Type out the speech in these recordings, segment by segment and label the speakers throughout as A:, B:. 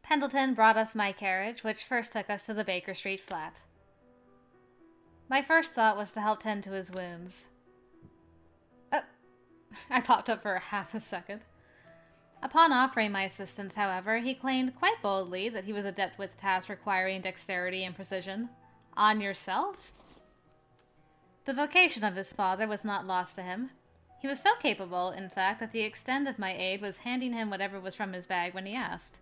A: Pendleton brought us my carriage, which first took us to the Baker Street flat. My first thought was to help tend to his wounds. I popped up for half a second. Upon offering my assistance, however, he claimed quite boldly that he was adept with tasks requiring dexterity and precision. On yourself? The vocation of his father was not lost to him. He was so capable, in fact, that the extent of my aid was handing him whatever was from his bag when he asked.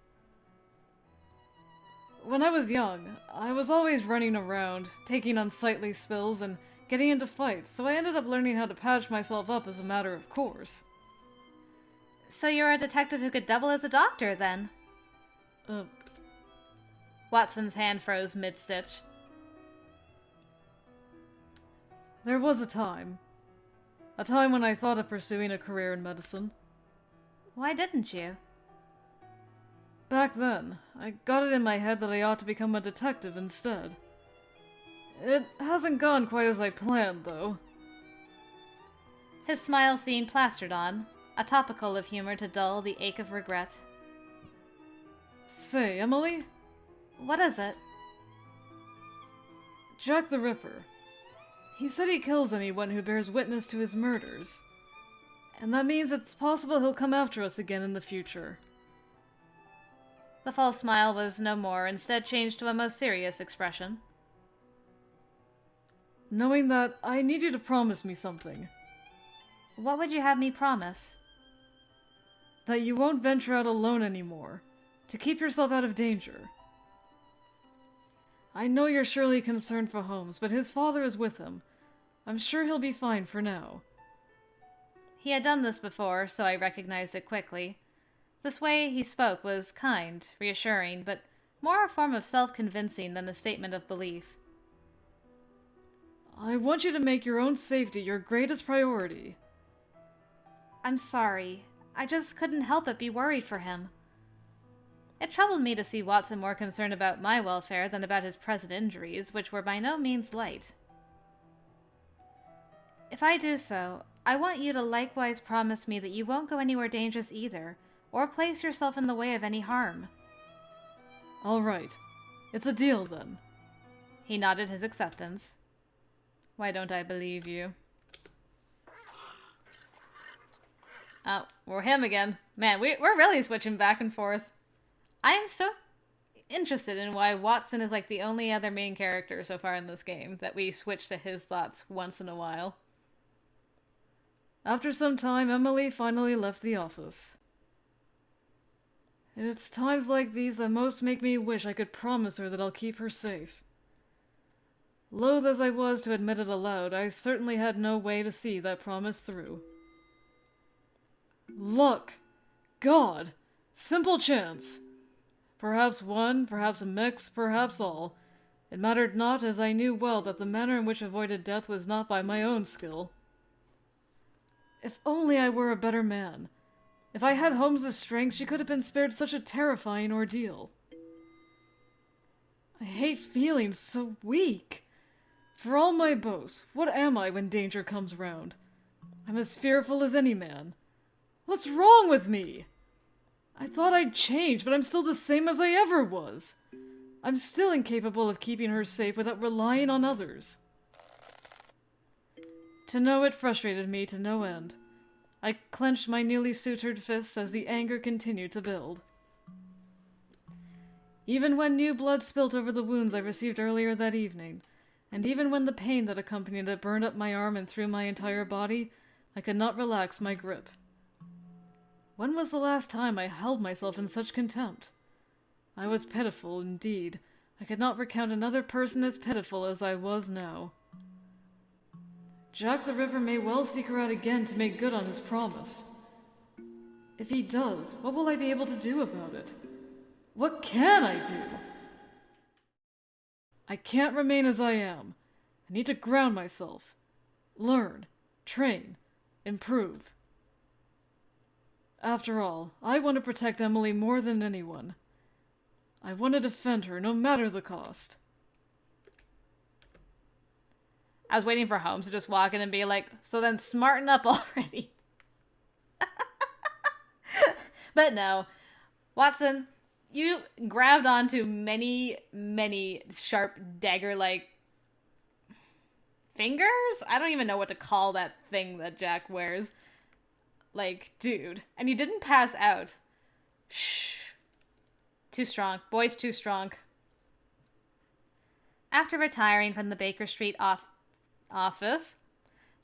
B: When I was young, I was always running around, taking unsightly spills and getting into fights, so I ended up learning how to patch myself up as a matter of course.
A: So you're a detective who could double as a doctor, then? Watson's hand froze mid-stitch.
B: There was a time. A time when I thought of pursuing a career in medicine.
A: Why didn't you?
B: Back then, I got it in my head that I ought to become a detective instead. It hasn't gone quite as I planned, though.
A: His smile seemed plastered on, a topical of humor to dull the ache of regret.
B: Say, Emily?
A: What is it?
B: Jack the Ripper. He said he kills anyone who bears witness to his murders. And that means it's possible he'll come after us again in the future.
A: The false smile was no more, instead changed to a most serious expression.
B: Knowing that, I need you to promise me something.
A: What would you have me promise?
B: That you won't venture out alone anymore, to keep yourself out of danger. I know you're surely concerned for Holmes, but his father is with him. I'm sure he'll be fine for now.
A: He had done this before, so I recognized it quickly. This way he spoke was kind, reassuring, but more a form of self-convincing than a statement of belief.
B: I want you to make your own safety your greatest priority.
A: I'm sorry. I just couldn't help but be worried for him. It troubled me to see Watson more concerned about my welfare than about his present injuries, which were by no means light. If I do so, I want you to likewise promise me that you won't go anywhere dangerous either, or place yourself in the way of any harm.
B: All right. It's a deal, then.
A: He nodded his acceptance. Why don't I believe you? Oh, we're him again. Man, we're really switching back and forth. I am so interested in why Watson is like the only other main character so far in this game, that we switch to his thoughts once in a while.
B: After some time, Emily finally left the office. It's times like these that most make me wish I could promise her that I'll keep her safe. Loath as I was to admit it aloud, I certainly had no way to see that promise through. Luck! God! Simple chance! Perhaps one, perhaps a mix, perhaps all. It mattered not, as I knew well that the manner in which avoided death was not by my own skill. If only I were a better man. If I had Holmes's strength, she could have been spared such a terrifying ordeal. I hate feeling so weak. For all my boasts, what am I when danger comes round? I'm as fearful as any man. What's wrong with me? I thought I'd changed, but I'm still the same as I ever was. I'm still incapable of keeping her safe without relying on others. To know it frustrated me to no end. I clenched my newly sutured fists as the anger continued to build. Even when new blood spilt over the wounds I received earlier that evening, and even when the pain that accompanied it burned up my arm and through my entire body, I could not relax my grip. When was the last time I held myself in such contempt? I was pitiful, indeed. I could not recount another person as pitiful as I was now. Jack the Ripper may well seek her out again to make good on his promise. If he does, what will I be able to do about it? What can I do? I can't remain as I am. I need to ground myself. Learn, train, improve. After all, I want to protect Emily more than anyone. I want to defend her, no matter the cost.
A: I was waiting for Holmes to just walk in and be like, so then smarten up already. But no. Watson, You grabbed onto many, many sharp dagger-like fingers? I don't even know what to call that thing that Jack wears. Like, dude. And you didn't pass out. Shh. Too strong. Boy's too strong. After retiring from the Baker Street office,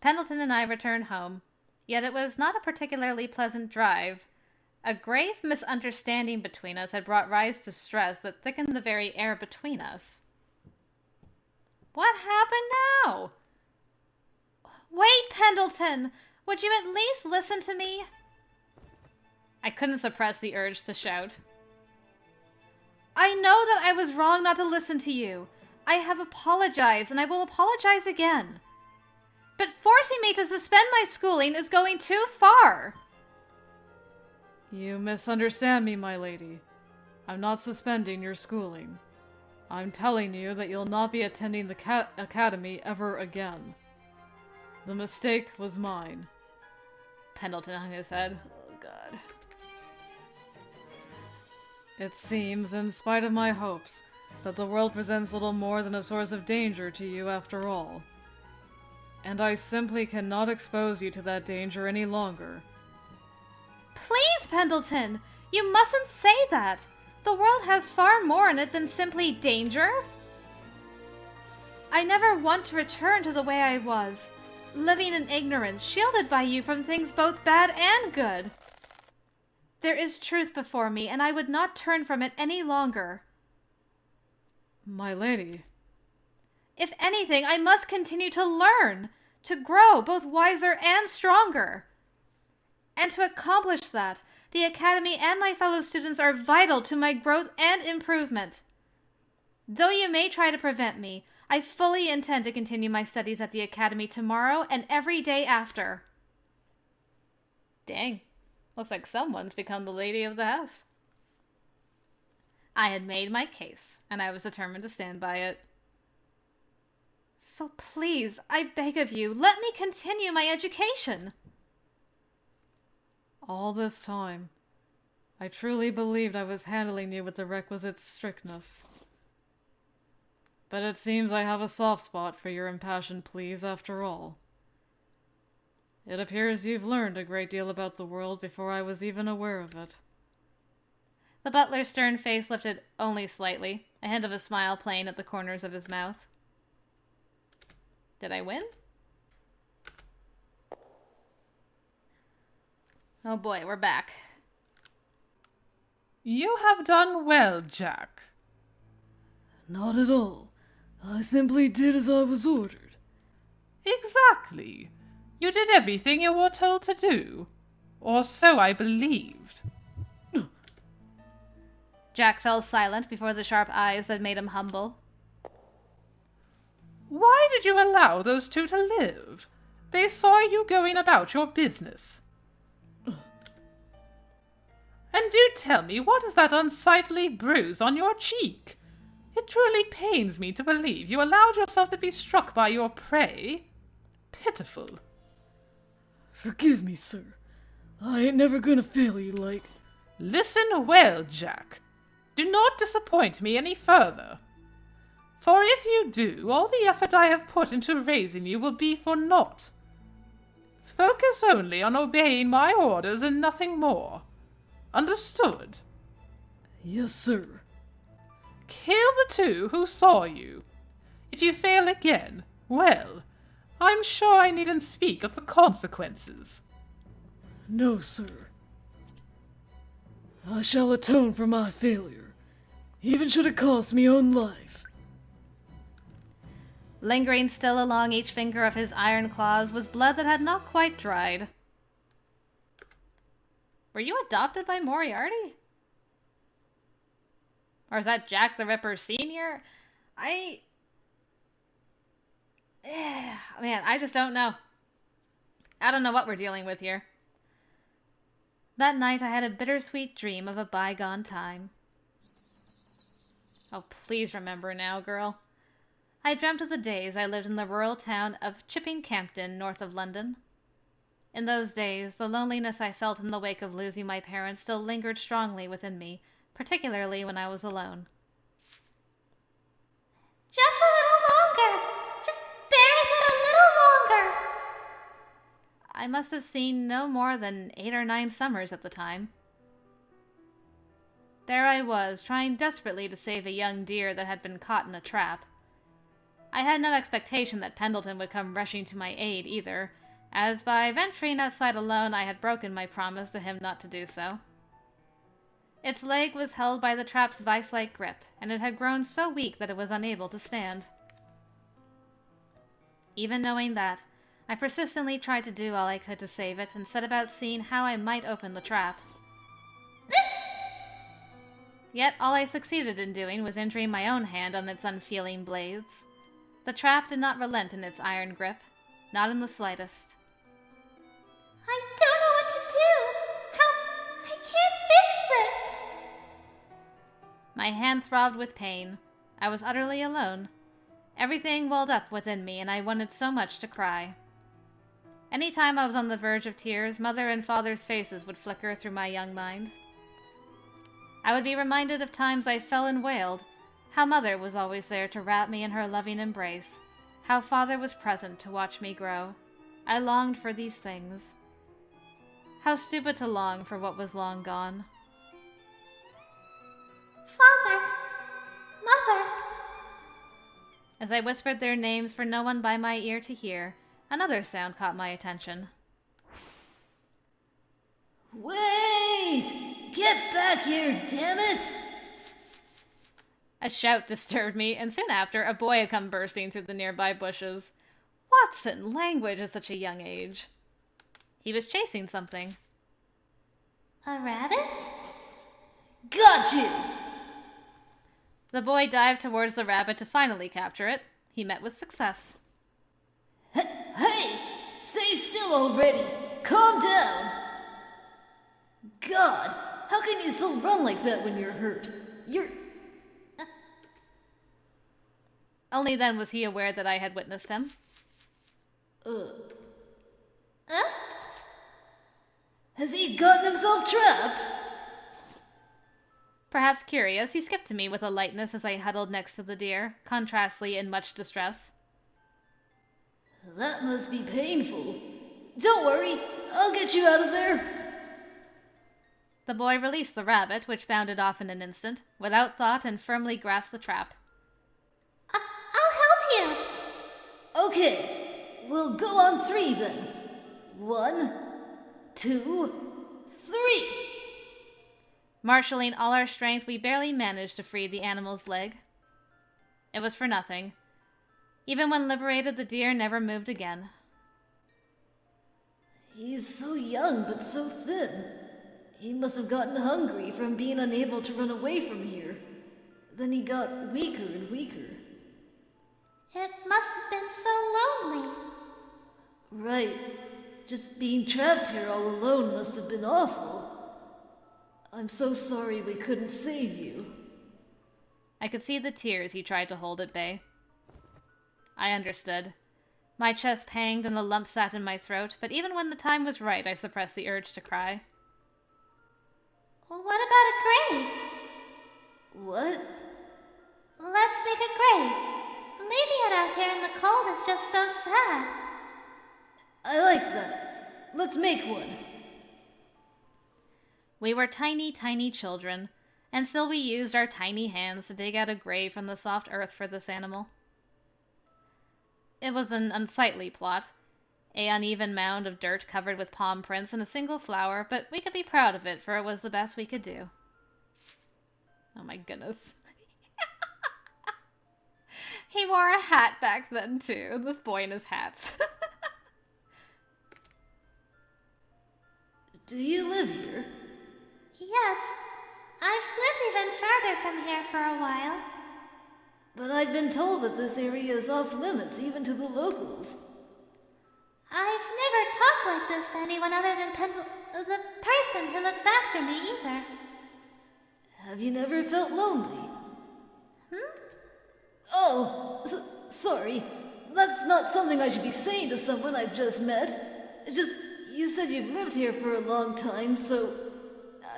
A: Pendleton and I returned home. Yet it was not a particularly pleasant drive. A grave misunderstanding between us had brought rise to stress that thickened the very air between us. What happened now? Wait, Pendleton! Would you at least listen to me? I couldn't suppress the urge to shout. I know that I was wrong not to listen to you. I have apologized, and I will apologize again. But forcing me to suspend my schooling is going too far.
B: You misunderstand me, my lady. I'm not suspending your schooling. I'm telling you that you'll not be attending the academy ever again. The mistake was mine.
A: Pendleton hung his head. Oh, God.
B: It seems, in spite of my hopes, that the world presents little more than a source of danger to you after all. And I simply cannot expose you to that danger any longer.
A: Please, Pendleton! You mustn't say that! The world has far more in it than simply danger. I never want to return to the way I was, living in ignorance, shielded by you from things both bad and good. There is truth before me, and I would not turn from it any longer.
B: My lady.
A: If anything, I must continue to learn, to grow, both wiser and stronger. And to accomplish that, the Academy and my fellow students are vital to my growth and improvement. Though you may try to prevent me, I fully intend to continue my studies at the Academy tomorrow and every day after. Dang. Looks like someone's become the lady of the house. I had made my case, and I was determined to stand by it. So please, I beg of you, let me continue my education.
B: All this time, I truly believed I was handling you with the requisite strictness. But it seems I have a soft spot for your impassioned pleas after all. It appears you've learned a great deal about the world before I was even aware of it.
A: The butler's stern face lifted only slightly, a hint of a smile playing at the corners of his mouth. Did I win? Oh boy, we're back.
C: You have done well, Jack.
B: Not at all. I simply did as I was ordered.
C: Exactly. You did everything you were told to do. Or so I believed.
A: Jack fell silent before the sharp eyes that made him humble.
C: Why did you allow those two to live? They saw you going about your business. And do tell me, what is that unsightly bruise on your cheek? It truly pains me to believe you allowed yourself to be struck by your prey. Pitiful.
B: Forgive me, sir. I ain't never gonna fail you like...
C: Listen well, Jack. Do not disappoint me any further. For if you do, all the effort I have put into raising you will be for naught. Focus only on obeying my orders and nothing more. Understood?
B: Yes, sir.
C: Kill the two who saw you. If you fail again, well, I'm sure I needn't speak of the consequences.
B: No, sir. I shall atone for my failure, even should it cost me own life.
A: Lingering still along each finger of his iron claws was blood that had not quite dried. Were you adopted by Moriarty? Or is that Jack the Ripper Sr.? Man, I just don't know. I don't know what we're dealing with here. That night I had a bittersweet dream of a bygone time. Oh, please remember now, girl. I dreamt of the days I lived in the rural town of Chipping-Campden, north of London. In those days, the loneliness I felt in the wake of losing my parents still lingered strongly within me, particularly when I was alone.
D: Just a little longer! Just bear with it a little longer!
A: I must have seen no more than 8 or 9 summers at the time. There I was, trying desperately to save a young deer that had been caught in a trap. I had no expectation that Pendleton would come rushing to my aid either, as by venturing outside alone I had broken my promise to him not to do so. Its leg was held by the trap's vice-like grip, and it had grown so weak that it was unable to stand. Even knowing that, I persistently tried to do all I could to save it, and set about seeing how I might open the trap. Yet all I succeeded in doing was injuring my own hand on its unfeeling blades. The trap did not relent in its iron grip, not in the slightest.
D: I don't know what to do! Help! I can't fix this!
A: My hand throbbed with pain. I was utterly alone. Everything welled up within me, and I wanted so much to cry. Any time I was on the verge of tears, Mother and Father's faces would flicker through my young mind. I would be reminded of times I fell and wailed, how Mother was always there to wrap me in her loving embrace, how Father was present to watch me grow. I longed for these things. How stupid to long for what was long gone.
D: Father! Mother!
A: As I whispered their names for no one by my ear to hear, another sound caught my attention.
E: Wait! Get back here, damn it!
A: A shout disturbed me, and soon after, a boy had come bursting through the nearby bushes. Watson, language at such a young age. He was chasing something.
D: A rabbit?
E: Got you!
A: The boy dived towards the rabbit to finally capture it. He met with success.
E: Hey! Stay still already! Calm down! God, how can you still run like that when you're hurt? You're...
A: Only then was he aware that I had witnessed him.
E: Has he gotten himself trapped?
A: Perhaps curious, he skipped to me with a lightness as I huddled next to the deer, contrastly in much distress.
E: That must be painful. Don't worry, I'll get you out of there.
A: The boy released the rabbit, which bounded off in an instant, without thought, and firmly grasped the trap.
D: I'll help you!
E: Okay, we'll go on 3 then. 1, 2, 3!
A: Marshalling all our strength, we barely managed to free the animal's leg. It was for nothing. Even when liberated, the deer never moved again.
E: He's so young but so thin. He must have gotten hungry from being unable to run away from here. Then he got weaker and weaker.
D: It must have been so lonely.
E: Right. Just being trapped here all alone must have been awful. I'm so sorry we couldn't save you.
A: I could see the tears he tried to hold at bay. I understood. My chest panged and a lump sat in my throat, but even when the time was right, I suppressed the urge to cry.
D: What about a grave?
E: What?
D: Let's make a grave. Leaving it out here in the cold is just so sad.
E: I like that. Let's make one.
A: We were tiny, tiny children, and still we used our tiny hands to dig out a grave from the soft earth for this animal. It was an unsightly plot, a uneven mound of dirt covered with palm prints and a single flower, but we could be proud of it, for it was the best we could do. Oh my goodness. He wore a hat back then, too. This boy in his hats.
E: Do you live here?
D: Yes, I've lived even further from here for a while.
E: But I've been told that this area is off limits even to the locals.
D: I've never talked like this to anyone other than the person who looks after me either.
E: Have you never felt lonely? Oh, sorry. That's not something I should be saying to someone I've just met. You said you've lived here for a long time, so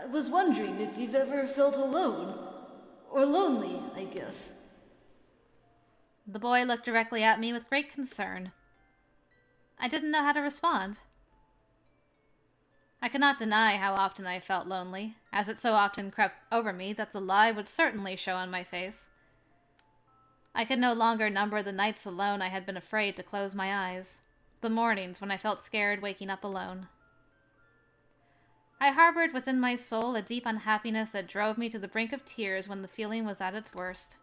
E: I was wondering if you've ever felt alone. Or lonely, I guess.
A: The boy looked directly at me with great concern. I didn't know how to respond. I could not deny how often I felt lonely, as it so often crept over me that the lie would certainly show on my face. I could no longer number the nights alone I had been afraid to close my eyes, the mornings when I felt scared waking up alone. I harbored within my soul a deep unhappiness that drove me to the brink of tears when the feeling was at its worst.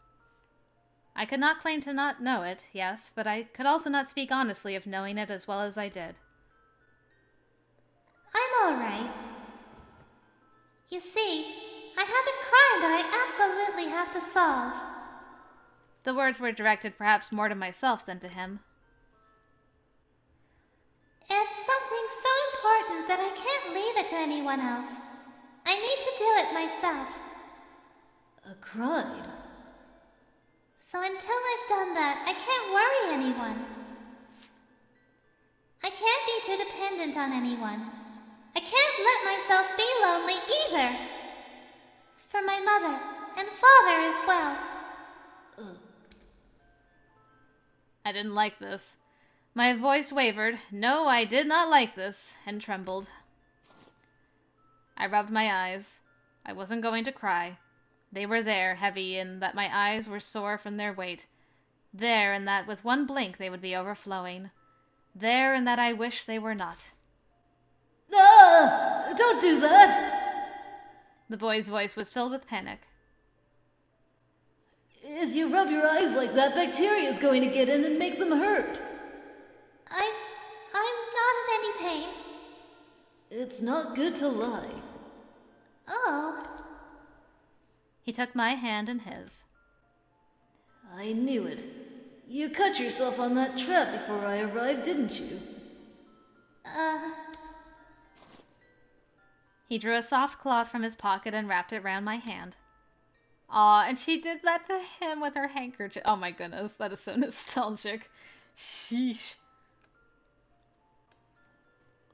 A: I could not claim to not know it, yes, but I could also not speak honestly of knowing it as well as I did.
D: I'm alright. You see, I have a crime that I absolutely have to solve.
A: The words were directed perhaps more to myself than to him.
D: It's something so important that I can't leave it to anyone else. I need to do it myself.
E: A crime?
D: So until I've done that, I can't worry anyone. I can't be too dependent on anyone. I can't let myself be lonely either. For my mother and father as well.
A: I didn't like this. My voice wavered. No, I did not like this, and trembled. I rubbed my eyes. I wasn't going to cry. They were there, heavy, and that my eyes were sore from their weight. There, and that with one blink they would be overflowing. There, and that I wish they were not.
E: Ah! Don't do that!
A: The boy's voice was filled with panic.
E: If you rub your eyes like that, bacteria is going to get in and make them hurt.
D: I'm not in any pain.
E: It's not good to lie.
D: Oh.
A: He took my hand in his.
E: I knew it. You cut yourself on that trap before I arrived, didn't you?
A: He drew a soft cloth from his pocket and wrapped it round my hand. Aw, and she did that to him with her handkerchief. Oh my goodness, that is so nostalgic. Sheesh.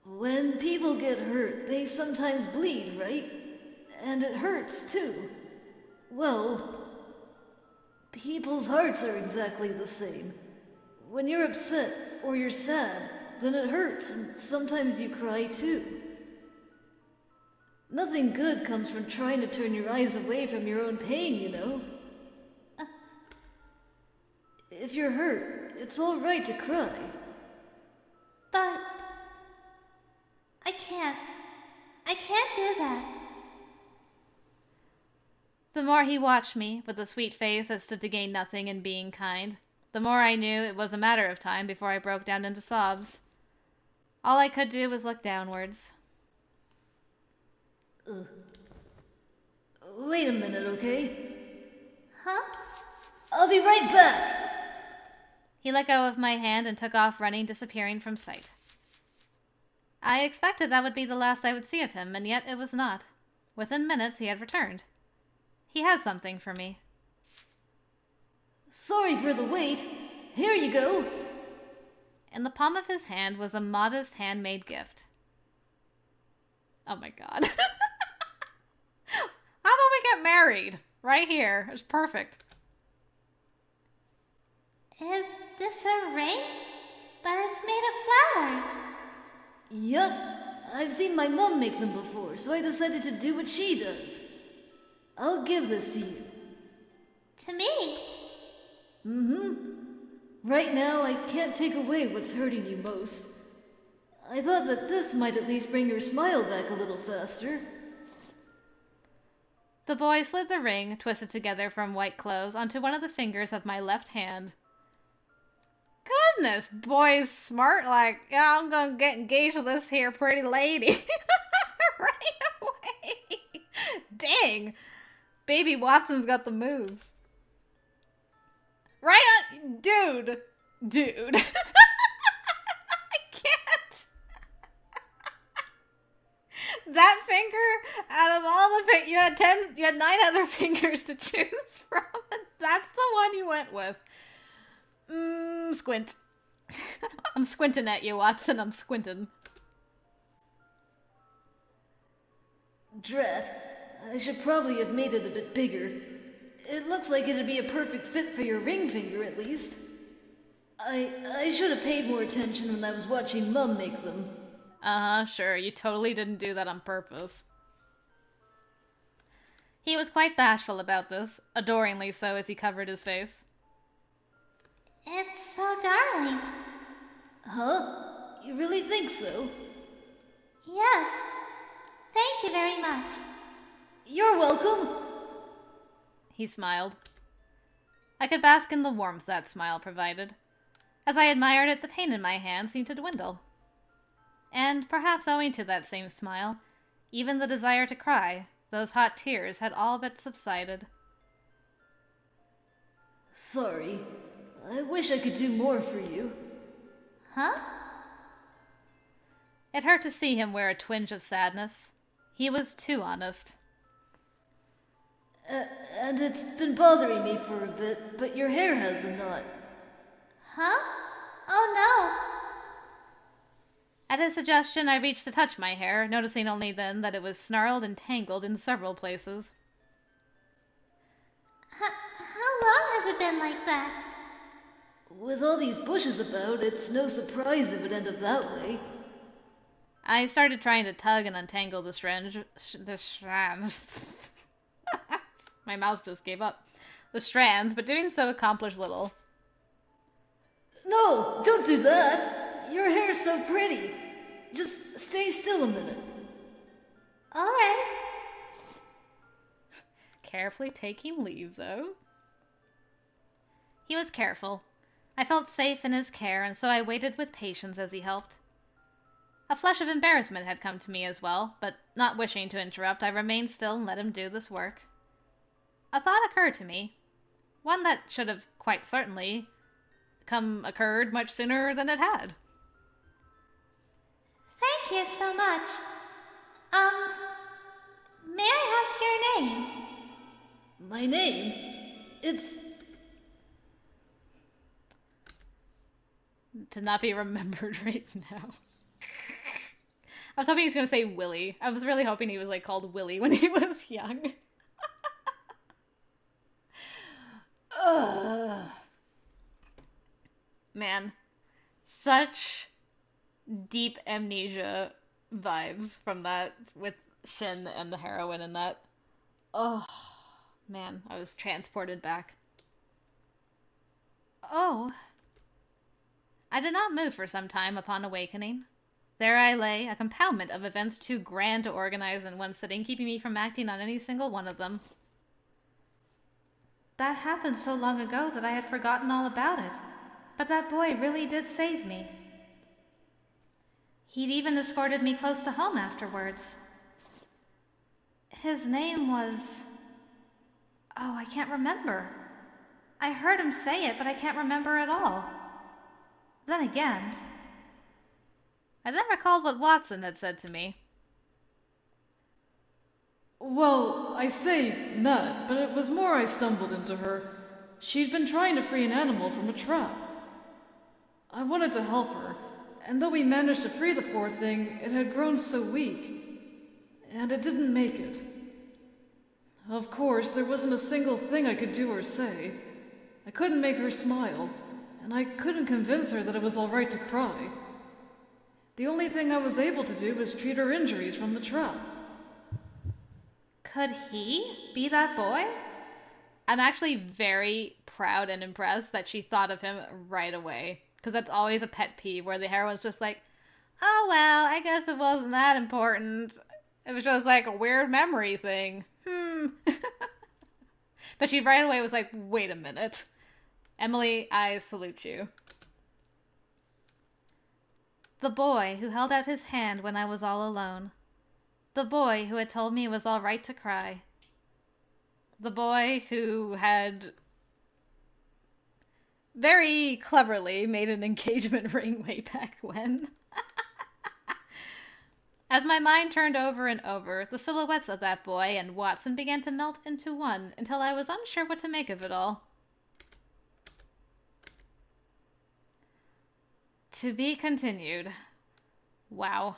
E: When people get hurt, they sometimes bleed, right? And it hurts, too. Well, people's hearts are exactly the same. When you're upset or you're sad, then it hurts, and sometimes you cry, too. Nothing good comes from trying to turn your eyes away from your own pain, you know. If you're hurt, it's all right to cry.
D: But I can't do that.
A: The more he watched me, with a sweet face that stood to gain nothing in being kind, the more I knew it was a matter of time before I broke down into sobs. All I could do was look downwards.
E: Wait a minute, okay?
D: Huh?
E: I'll be right back!
A: He let go of my hand and took off running, disappearing from sight. I expected that would be the last I would see of him, and yet it was not. Within minutes he had returned. He had something for me.
E: Sorry for the wait. Here you go.
A: In the palm of his hand was a modest handmade gift. Oh my god. How about we get married? Right here. It's perfect.
D: Is this a ring? But it's made of flowers.
E: Yup. I've seen my mom make them before, so I decided to do what she does. I'll give this to you.
D: To me?
E: Right now, I can't take away what's hurting you most. I thought that this might at least bring your smile back a little faster.
A: The boy slid the ring, twisted together from white cloves, onto one of the fingers of my left hand. Goodness, boy's smart, like, yeah, I'm gonna get engaged with this here pretty lady. Right away. Dang. Baby Watson's got the moves. Right on, dude. I can't. That finger, out of all the you had 9 other fingers to choose from, and that's the one you went with. Squint. I'm squinting at you, Watson. I'm squinting.
E: Drat. I should probably have made it a bit bigger. It looks like it'd be a perfect fit for your ring finger, at least. I should have paid more attention when I was watching Mum make them.
A: Uh-huh, sure, you totally didn't do that on purpose. He was quite bashful about this, adoringly so as he covered his face.
D: It's so darling.
E: Huh? You really think so?
D: Yes. Thank you very much.
E: You're welcome.
A: He smiled. I could bask in the warmth that smile provided. As I admired it, the pain in my hand seemed to dwindle. And perhaps owing to that same smile, even the desire to cry, those hot tears, had all but subsided.
E: Sorry. I wish I could do more for you.
D: Huh?
A: It hurt to see him wear a twinge of sadness. He was too honest.
E: And it's been bothering me for a bit, but your hair has a knot.
D: Huh? Oh
A: At his suggestion, I reached to touch my hair, noticing only then that it was snarled and tangled in several places.
D: no. How long has it been like that?
E: With all these bushes about, it's no surprise it would end up that way.
A: I started trying to tug and untangle the strands. My mouth just gave up. The strands, but doing so accomplished little.
E: No, don't do that. Your hair's so pretty. Just stay still a minute.
D: All right.
A: Carefully taking leave, though. He was careful. I felt safe in his care, and so I waited with patience as he helped. A flush of embarrassment had come to me as well, but not wishing to interrupt, I remained still and let him do this work. A thought occurred to me, one that should have quite certainly occurred much sooner than it had.
D: Thank you so much. May I ask your name?
E: My name? It's...
A: To not be remembered right now. I was hoping he was going to say Willie. I was really hoping he was like called Willie when he was young. Ugh. Man, such deep amnesia vibes from that with Shin and the heroine in that. Oh, man, I was transported back. Oh. I did not move for some time upon awakening. There I lay, a compoundment of events too grand to organize in one sitting, keeping me from acting on any single one of them. That happened so long ago that I had forgotten all about it. But that boy really did save me. He'd even escorted me close to home afterwards. His name was... Oh, I can't remember. I heard him say it, but I can't remember at all. Then again... I then recalled what Watson had said to me.
B: Well, I say met, but it was more I stumbled into her. She'd been trying to free an animal from a trap. I wanted to help her, and though we managed to free the poor thing, it had grown so weak, and it didn't make it. Of course, there wasn't a single thing I could do or say. I couldn't make her smile, and I couldn't convince her that it was all right to cry. The only thing I was able to do was treat her injuries from the trap.
A: Could he be that boy? I'm actually very proud and impressed that she thought of him right away. Because that's always a pet peeve where the heroine's just like, oh well, I guess it wasn't that important. It was just like a weird memory thing. But she right away was like, wait a minute. Emily, I salute you. The boy who held out his hand when I was all alone. The boy who had told me it was all right to cry. The boy who had very cleverly made an engagement ring way back when. As my mind turned over and over, the silhouettes of that boy and Watson began to melt into one until I was unsure what to make of it all. To be continued. Wow.